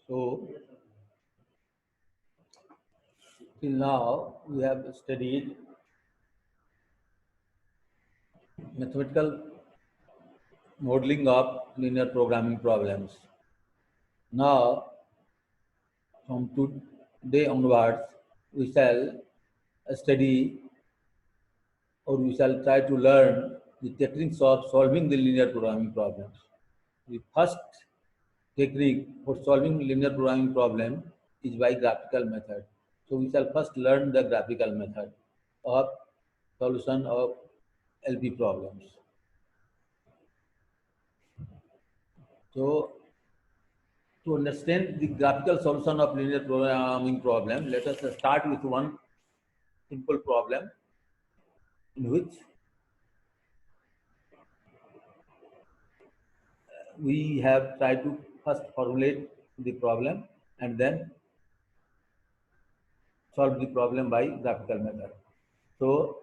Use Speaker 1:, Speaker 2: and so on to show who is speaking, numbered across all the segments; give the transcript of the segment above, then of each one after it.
Speaker 1: So, till now we have studied mathematical modeling of linear programming problems. Now, from today onwards, we shall study or we shall try to learn the techniques of solving the linear programming problems. The first technique for solving linear programming problem is by graphical method. So we shall first learn the graphical method of solution of LP problems. So to understand the graphical solution of linear programming problem, let us start with one simple problem in which we have tried to first formulate the problem and then solve the problem by graphical method. So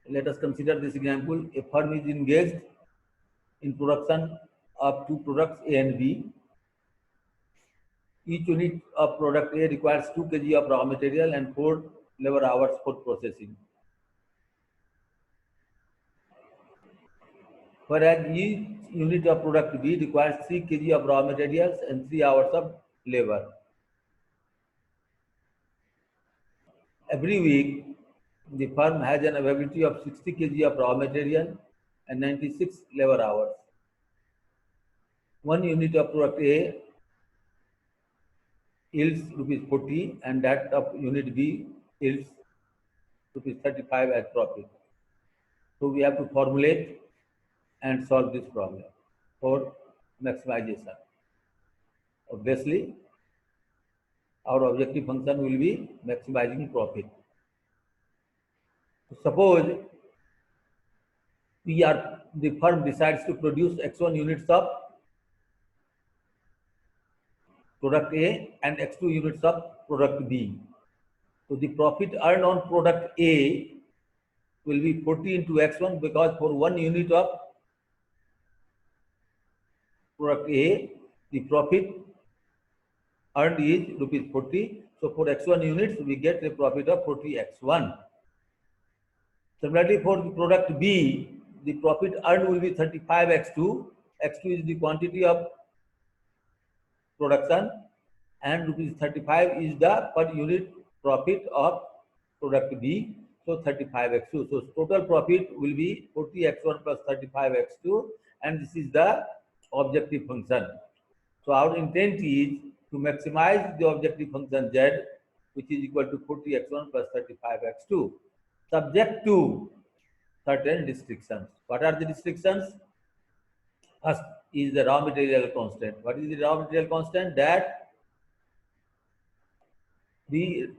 Speaker 1: let us consider this example. A firm is engaged in production of two products A and B. Each unit of product A requires 2 kg of raw material and 4 labor hours for processing. Whereas each unit of product B requires 3 kg of raw materials and 3 hours of labor. Every week, the firm has an availability of 60 kg of raw material and 96 labor hours. One unit of product A yields rupees 40 and that of unit B yields rupees 35 as profit. So we have to formulate and solve this problem for maximization. Obviously, our objective function will be maximizing profit. Suppose the firm decides to produce X1 units of product A and X2 units of product B. So the profit earned on product A will be 40 into X1 because for 1 unit of product A, the profit earned is rupees 40. So for X1 units, we get a profit of 40 X1. Similarly, for the product B, the profit earned will be 35 X2. X2 is the quantity of production and rupees 35 is the per unit profit of product B. So 35 X2. So total profit will be 40 X1 plus 35 X2 and this is the objective function. So our intent is to maximize the objective function Z, which is equal to 40 X1 plus 35 X2, subject to certain restrictions. What are the restrictions? First is the raw material constant. What is the raw material constant? That the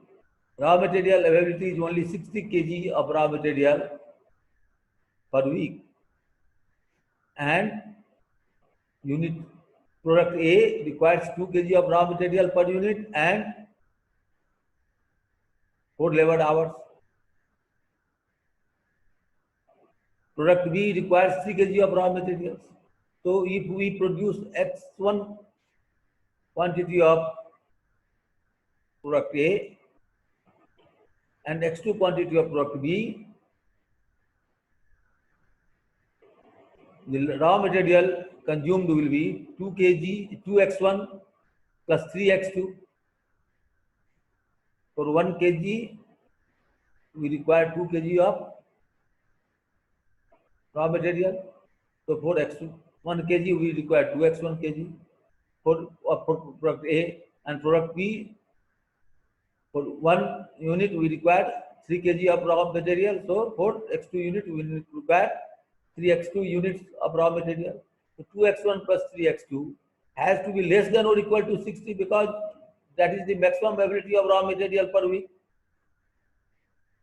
Speaker 1: raw material availability is only 60 kg of raw material per week and unit product A requires 2 kg of raw material per unit and 4 labor hours. Product B requires 3 kg of raw materials. So if we produce X1 quantity of product A and X2 quantity of product B, the raw material consumed will be 2 kg, 2x1 plus 3x2. For 1 kg, we require 2 kg of raw material. So for x2, 1 kg, we require 2x1 kg for product A and product B. For 1 unit, we require 3 kg of raw material. So for x2 unit, we require 3x2 units of raw material. So 2x1 plus 3x2 has to be less than or equal to 60 because that is the maximum availability of raw material per week.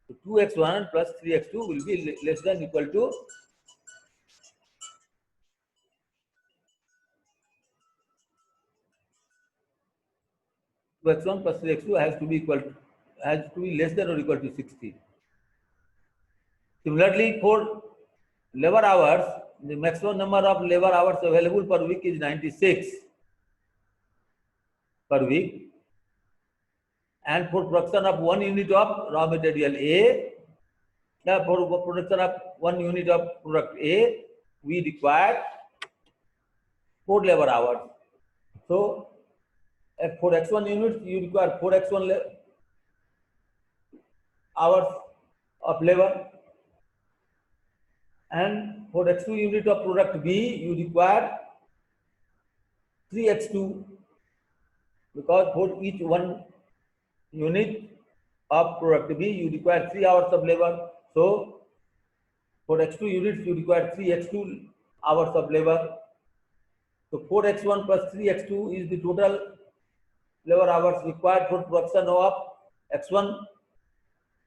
Speaker 1: So 2x1 plus 3x2 will be less than or equal to 2x1 plus 3x2 has to be less than or equal to 60. Similarly, for labor hours, the maximum number of labor hours available per week is 96. per week, and for production of 1 unit of raw material A, for production of 1 unit of product A, we require 4 labor hours. So for X1 units, you require 4 X1 hours of labor, and for X2 unit of product B, you require 3 X2, because for each 1 unit of product B, you require 3 hours of labor. So for X2 units, you require 3 X2 hours of labor. So 4 X1 plus 3 X2 is the total labor hours required for production of X1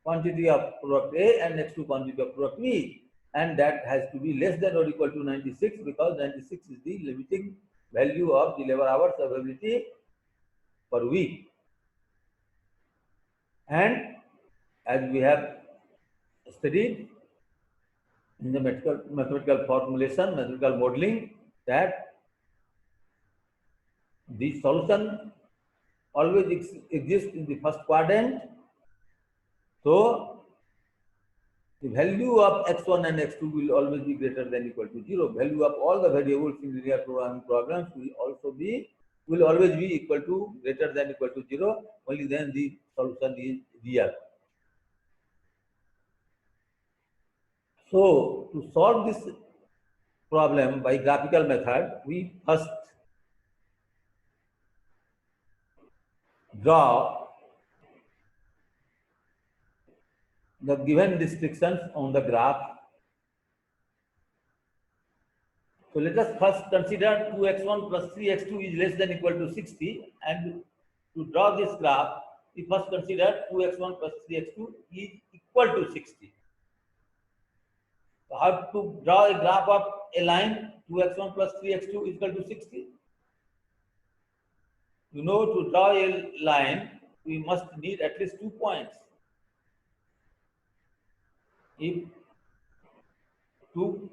Speaker 1: quantity of product A and X2 quantity of product B, and that has to be less than or equal to 96, because 96 is the limiting value of the labor hours availability per week. And as we have studied in the mathematical formulation, mathematical modeling, that the solution always exists in the first quadrant. So the value of X1 and X2 will always be greater than equal to 0. Value of all the variables in linear programming programs will always be equal to greater than equal to 0. Only then the solution is real. So to solve this problem by graphical method, we first draw the given restrictions on the graph. So let us first consider 2x1 plus 3x2 is less than equal to 60, and to draw this graph, we first consider 2x1 plus 3x2 is equal to 60. So how to draw a graph of a line 2x1 plus 3x2 is equal to 60? You know, to draw a line, we must need at least 2 points. If 2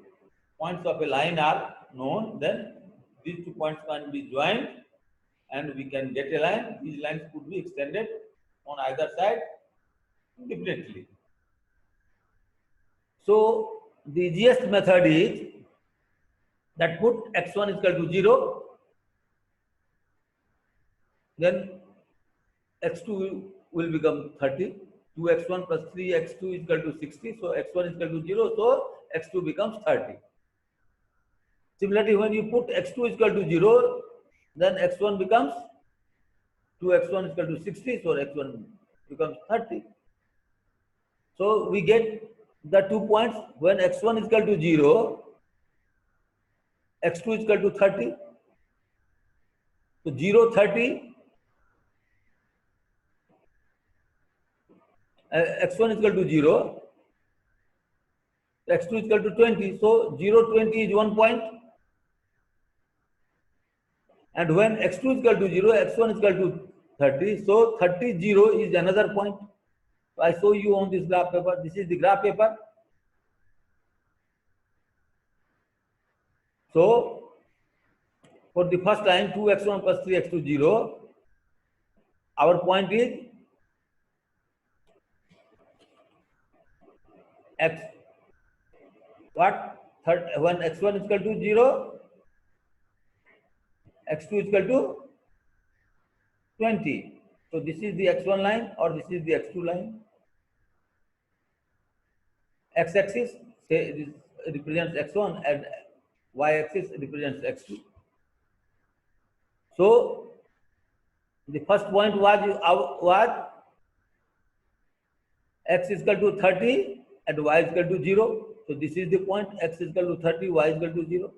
Speaker 1: points of a line are known, then these 2 points can be joined and we can get a line. These lines could be extended on either side independently. So the easiest method is that put x1 is equal to 0, then x2 will become 30. 2x1 plus 3x2 is equal to 60. So x1 is equal to 0. So x2 becomes 30. Similarly, when you put x2 is equal to 0, then x1 becomes 2x1 is equal to 60. So x1 becomes 30. So we get the 2 points when x1 is equal to 0, x2 is equal to 30. So 0, 30. X1 is equal to 0, x2 is equal to 20. So 0, 20 is 1 point. And when x2 is equal to 0, x1 is equal to 30. So 30, 0 is another point. So I show you on this graph paper. This is the graph paper. So for the first line 2x1 plus 3x2 0, our point is x. What? When x1 is equal to 0, x2 is equal to 20. So this is the x1 line or this is the x2 line. X-axis represents x1 and y-axis represents x2. So the first point was x is equal to 30 and y is equal to 0. So this is the point, x is equal to 30, y is equal to 0.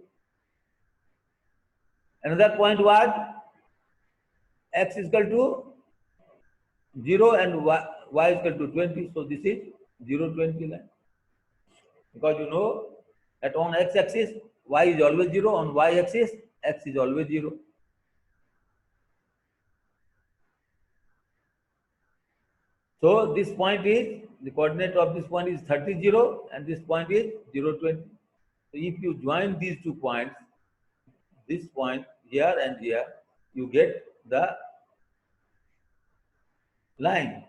Speaker 1: Another point was x is equal to 0 and y is equal to 20. So this is 0, 20 line. Because you know that on x-axis y is always 0, on y-axis x is always 0. So this point is, the coordinate of this point is 30, 0 and this point is 0, 20. So if you join these 2 points, this point here and here, you get the line.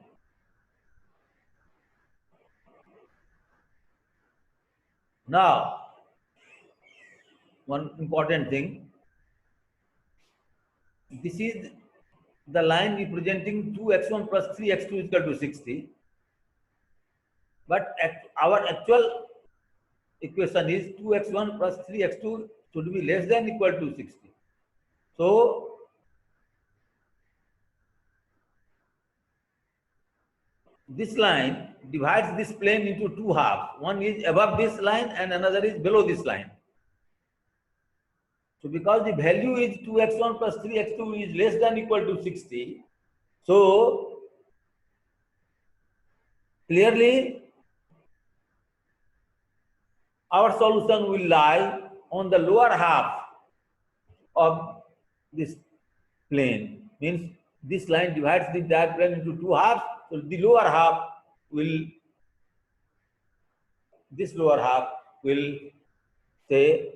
Speaker 1: Now, one important thing, this is the line representing 2x1 plus 3x2 is equal to 60. But our actual equation is 2x1 plus 3x2 should be less than equal to 60. So, this line divides this plane into two halves. One is above this line and another is below this line. So because the value is 2x1 plus 3x2 is less than equal to 60, so clearly our solution will lie on the lower half of this plane. Means this line divides the entire plane into two halves. So the lower half will, this lower half will say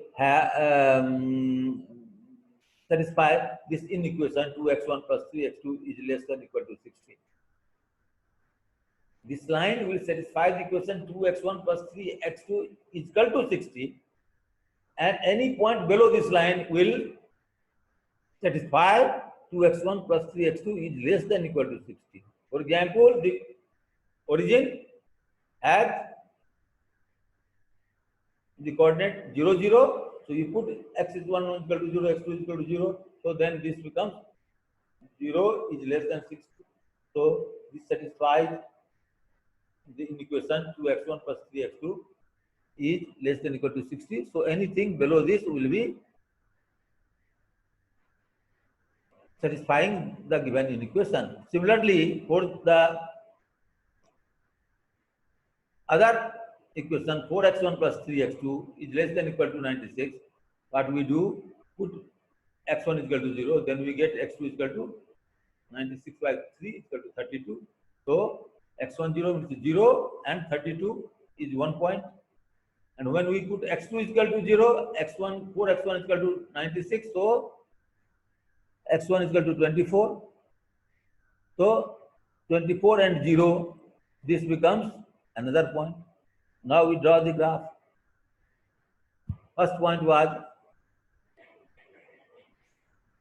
Speaker 1: satisfy this inequation 2x1 plus 3x2 is less than equal to 60. This line will satisfy the equation 2x1 plus 3x2 is equal to 60, and any point below this line will satisfy 2x1 plus 3x2 is less than equal to 60. For example, the origin has the coordinate 0, 0. So you put x is 1 equal to 0, x2 is equal to 0. So then this becomes 0 is less than 60. So this satisfies the equation 2x1 plus 3x2 is less than equal to 60. So anything below this will be satisfying the given inequation. Similarly, for the other equation 4x1 plus 3x2 is less than equal to 96. What we do, put x1 is equal to 0, then we get x2 is equal to 96 by 3 is equal to 32. So x1 0 means 0 and 32 is 1 point. And when we put x2 is equal to 0, x1, 4x1 is equal to 96. So x1 is equal to 24. So 24 and 0, this becomes another point. Now we draw the graph. First point was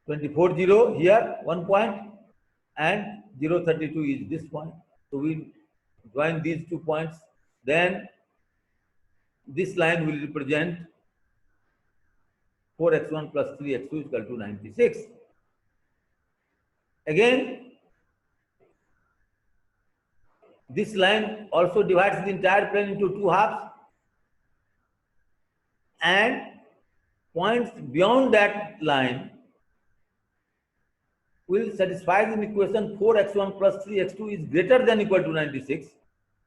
Speaker 1: 24, 0 here, 1 point, and 0, 32 is this point. So we join these 2 points. Then this line will represent 4x1 plus 3x2 is equal to 96. Again, this line also divides the entire plane into two halves, and points beyond that line will satisfy the equation 4x1 plus 3x2 is greater than equal to 96.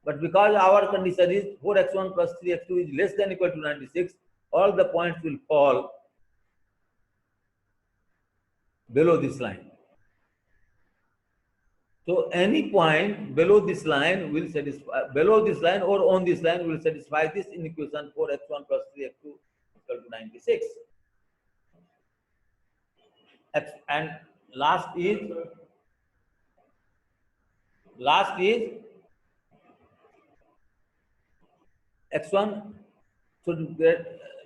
Speaker 1: But because our condition is 4x1 plus 3x2 is less than equal to 96, all the points will fall below this line. So any point below this line will satisfy, below this line or on this line will satisfy this inequation 4x1 plus 3x2 equal to 96. And last is x1 should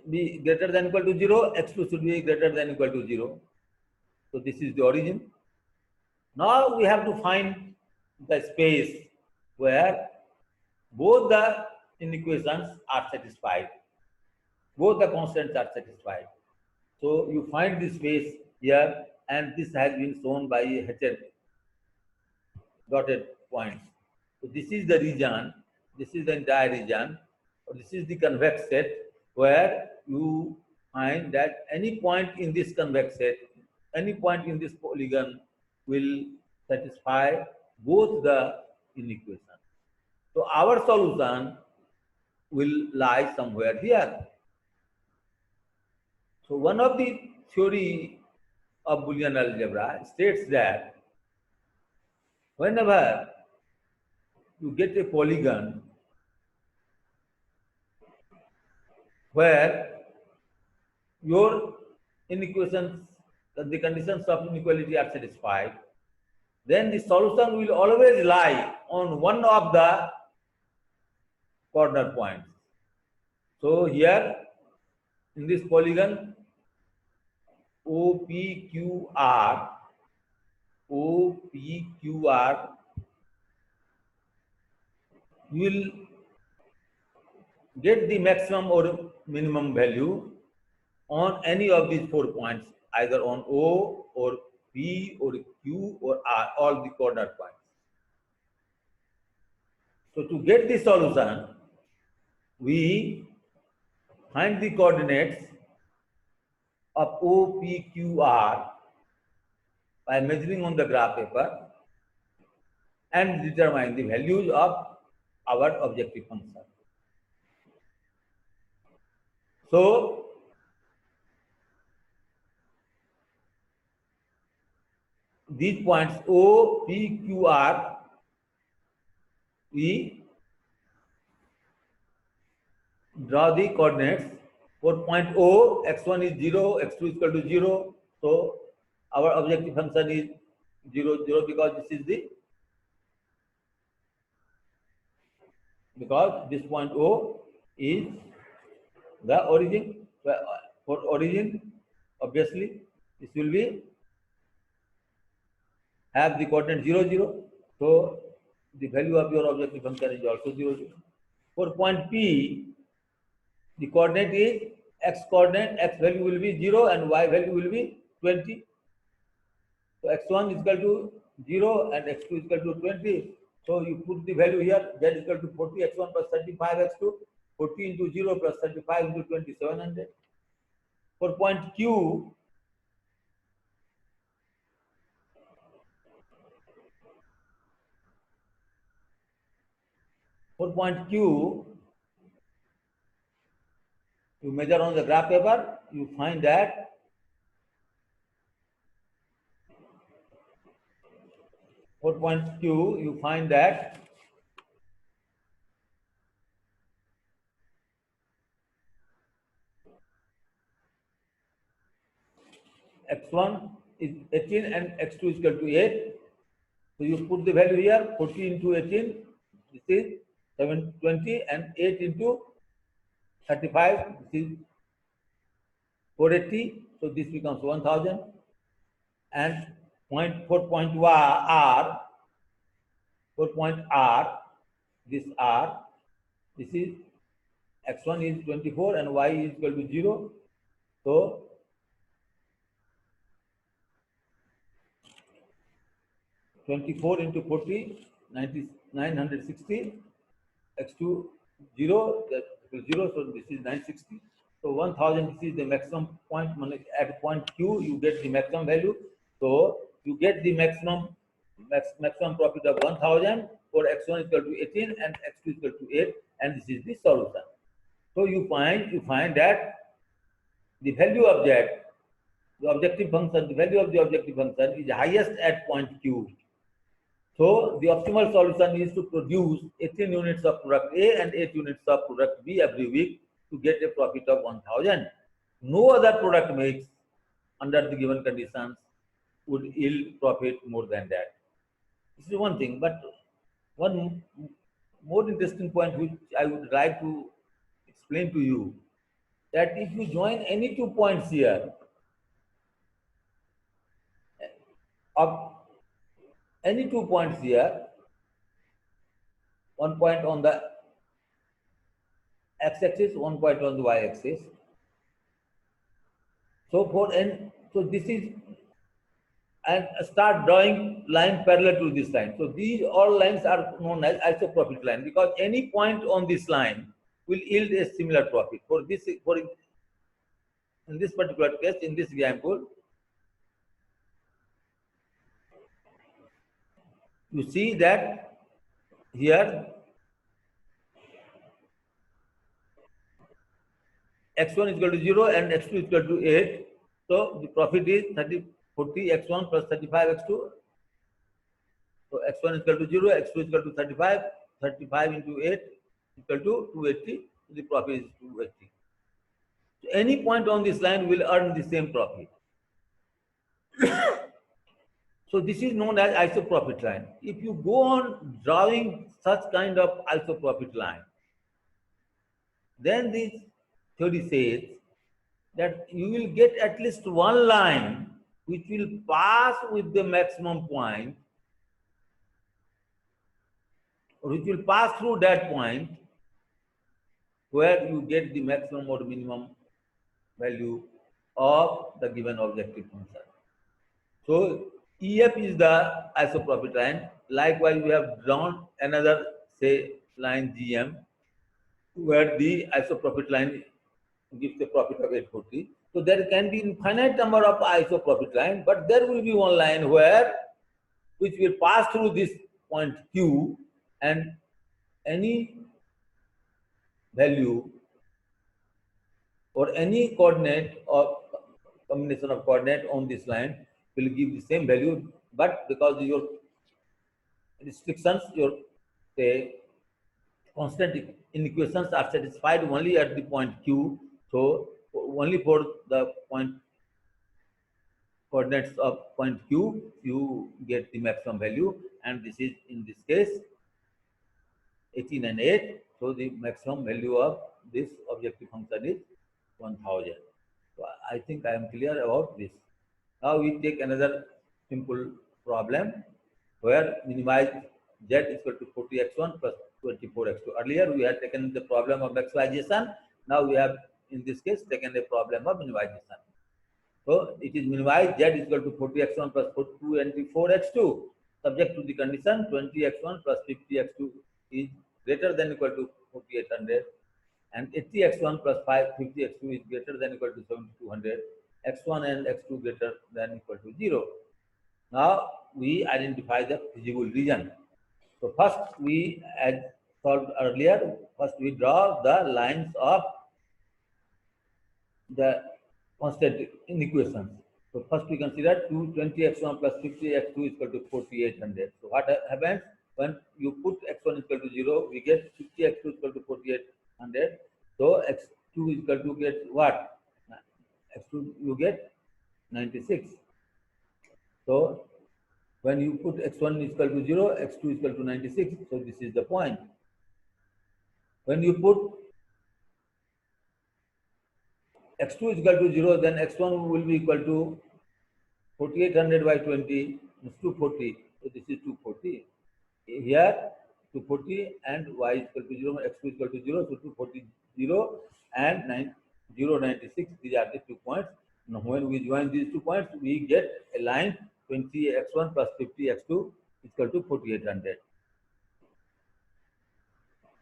Speaker 1: be greater than equal to 0, x2 should be greater than equal to 0. So this is the origin. Now we have to find the space where both the inequations are satisfied, both the constants are satisfied. So you find this space here, and this has been shown by hatched dotted points. So this is the region, this is the entire region, or this is the convex set where you find that any point in this convex set, any point in this polygon will satisfy both the inequations. So our solution will lie somewhere here. So one of the theory of Boolean algebra states that whenever you get a polygon where your inequations, the conditions of inequality are satisfied, then the solution will always lie on one of the corner points. So here in this polygon OPQR, OPQR, you will get the maximum or minimum value on any of these 4 points, either on O or P or Q or R, all the corner points. So to get the solution, we find the coordinates of O, P, Q, R by measuring on the graph paper and determine the values of our objective function. So these points O, P, Q, R, we draw the coordinates. For point O, x1 is 0, x2 is equal to 0. So our objective function is 0, 0 because this point O is the origin. For origin, obviously, this will be have the coordinate 0, 0. So the value of your objective function is also 0, 0. For point P, the coordinate is x coordinate, x value will be 0 and y value will be 20. So x1 is equal to 0 and x2 is equal to 20. So you put the value here, z is equal to 40 x1 plus 35 x2, 40 into 0 plus 35 into 20, 700. For point Q, you measure on the graph paper, you find that for point Q, you find that x1 is 18 and x2 is equal to 8. So you put the value here, 40 into 18, this is 720, and 8 into 35, this is 480. So this becomes 1000. And for point R, this R, this is x1 is 24 and y is equal to 0. So 24 into 40, 960, x2 0, that is 0, so this is 960. So 1000, this is the maximum point. At point Q, you get the maximum value. So you get the maximum profit of 1000 for x1 is equal to 18 and x2 is equal to 8, and this is the solution. So you find that the value of that, the objective function, the value of the objective function is highest at point Q. So the optimal solution is to produce 18 units of product A and 8 units of product B every week to get a profit of 1000. No other product mix under the given conditions would yield profit more than that. This is one thing, but one more interesting point which I would like to explain to you, that if you join any 2 points here, any 2 points here, 1 point on the x-axis, 1 point on the y-axis. So this is, and start drawing line parallel to this line. So these all lines are known as isoprofit line, because any point on this line will yield a similar profit. In this particular case, in this example, you see that here x1 is equal to 0 and x2 is equal to 8. So the profit is 40 x1 plus 35 x2. So x1 is equal to 0, x2 is equal to 35. 35 into 8 is equal to 280. So the profit is 280. So any point on this line will earn the same profit. So this is known as isoprofit line. If you go on drawing such kind of isoprofit line, then this theory says that you will get at least one line which will pass with the maximum point, or which will pass through that point where you get the maximum or minimum value of the given objective function. So EF is the isoprofit line. Likewise, we have drawn another, say, line GM, where the isoprofit line gives a profit of 840. So there can be infinite number of isoprofit line, but there will be one line which will pass through this point Q, and any value or any coordinate or combination of coordinate on this line will give the same value, but because your restrictions, your say constant inequations are satisfied only at the point Q, so only for the point coordinates of point Q you get the maximum value, and this is in this case 18 and 8. So the maximum value of this objective function is 1000. So I think I am clear about this. Now we take another simple problem where minimize z is equal to 40x1 plus 24x2. Earlier we had taken the problem of maximization. Now we have in this case taken a problem of minimization. So it is minimized z is equal to 40x1 plus 24x2 subject to the condition 20x1 plus 50x2 is greater than equal to 4800, and 80x1 plus 50x2 is greater than equal to 7200, x1 and x2 greater than equal to 0. Now we identify the feasible region. So first we, as solved earlier, first we draw the lines of the constant inequations. So first we consider 20x1 plus 50x2 is equal to 4800. So what happens when you put x1 is equal to 0, we get 50x2 is equal to 4800. So x2 is equal to get what? X2 you get 96. So when you put x1 is equal to 0, x2 is equal to 96. So this is the point. When you put x2 is equal to 0, then x1 will be equal to 4800 by 20 is 240. So this is 240. Here 240 and y is equal to 0, x2 is equal to 0, so 240 0 and 096. These are the 2 points. Now when we join these 2 points, we get a line 20x1 plus 50x2 is equal to 4800.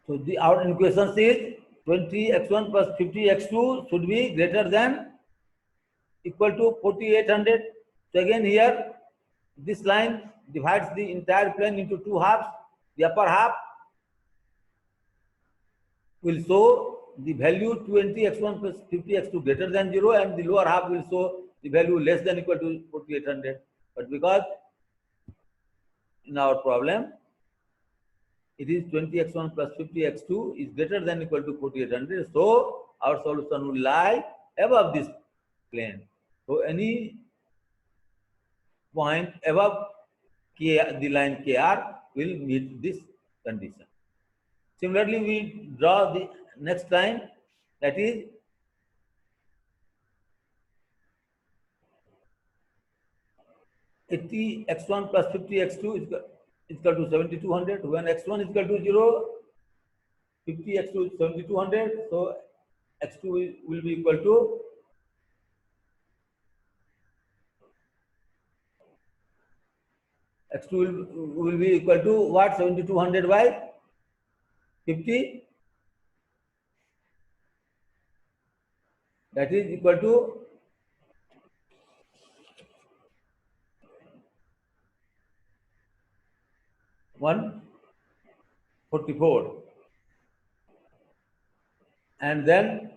Speaker 1: So our equation is 20x1 plus 50x2 should be greater than equal to 4800. So again here this line divides the entire plane into 2 halves. The upper half will show the value 20x1 plus 50x2 greater than 0, and the lower half will show the value less than equal to 4800. But because in our problem it is 20x1 plus 50x2 is greater than equal to 4800, so our solution will lie above this plane. So any point above the line KR will meet this condition. Similarly, we draw the next line, that is x1 plus 50x2 is equal to 7200. When x1 is equal to 0, 50x2 is 7200. So x2 will be equal to x2 will be equal to what? 7200 by 50. That is equal to 144. And then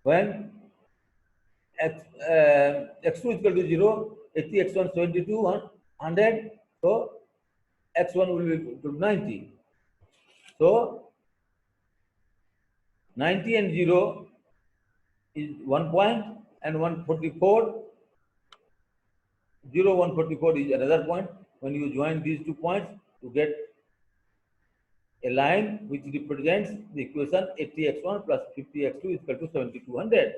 Speaker 1: when x2 is equal to 0, 80x1 7200, so x1 will be equal to 90. So 90 and 0 is 1 point, and 144 0, 144 is another point. When you join these 2 points, you get a line which represents the equation 80x1 plus 50x2 is equal to 7200.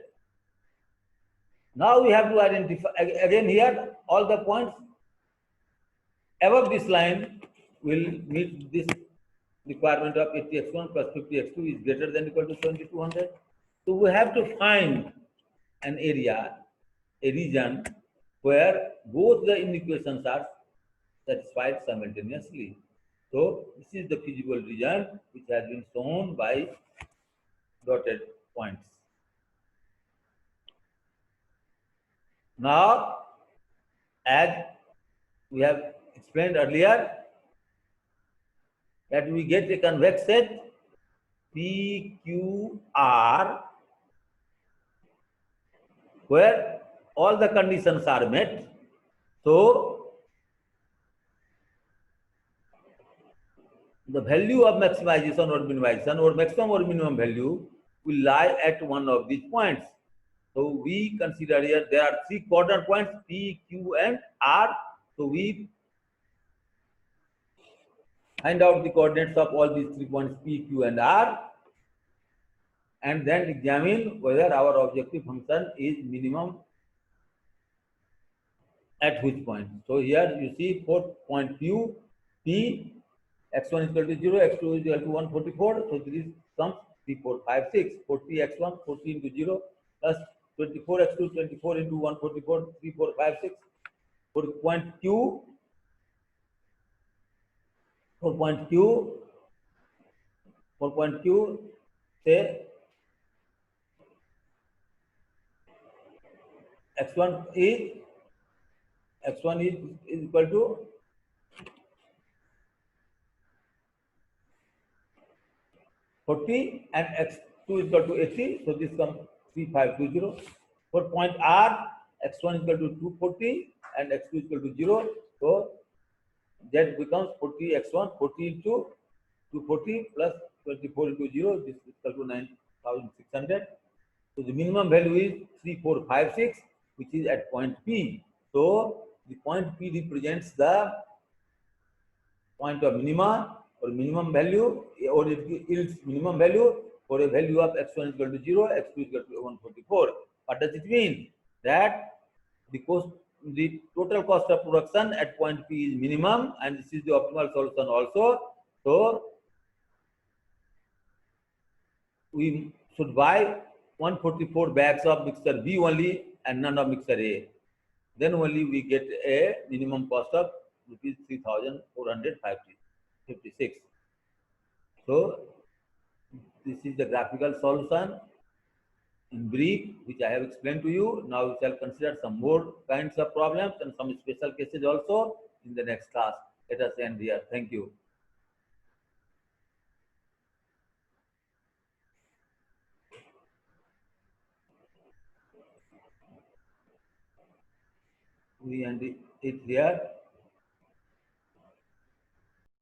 Speaker 1: Now we have to identify again here all the points above this line will meet this requirement of 80x1 plus 50x2 is greater than or equal to 7200. So we have to find an area, a region where both the inequations are satisfied simultaneously. So this is the feasible region which has been shown by dotted points. Now, as we have explained earlier, that we get a convex set PQR where all the conditions are met. So, the value of maximization or minimization or maximum or minimum value will lie at one of these points. So we consider here there are 3 coordinate points P, Q and R. So we find out the coordinates of all these 3 points P, Q and R and then examine whether our objective function is minimum at which point. So here you see 4 point Q, P, x1 is equal to 0, x2 is equal to 144. So this comes 3, 4, 5, 6. 40 x1, 40 into 0 plus 24 x2, 24 into 144, 3, 4, 5, 6. For point Q, say x1 is equal to 40 and x2 is equal to 80. So this comes 3520. For point R, x1 is equal to 240 and x2 is equal to 0. So that becomes 40 x1, 40 into 240 plus 24 into 0. This is equal to 9600. So the minimum value is 3456, which is at point P. So the point P represents the point of minima or minimum value, or it yields minimum value for a value of x1 is equal to 0, x2 is equal to 144. What does it mean? That the total cost of production at point P is minimum, and this is the optimal solution also. So we should buy 144 bags of mixture B only and none of mixture A. Then only we get a minimum cost of rupees 3,456. So this is the graphical solution in brief, which I have explained to you. Now we shall consider some more kinds of problems and some special cases also in the next class. Let us end here. Thank you. We end it here.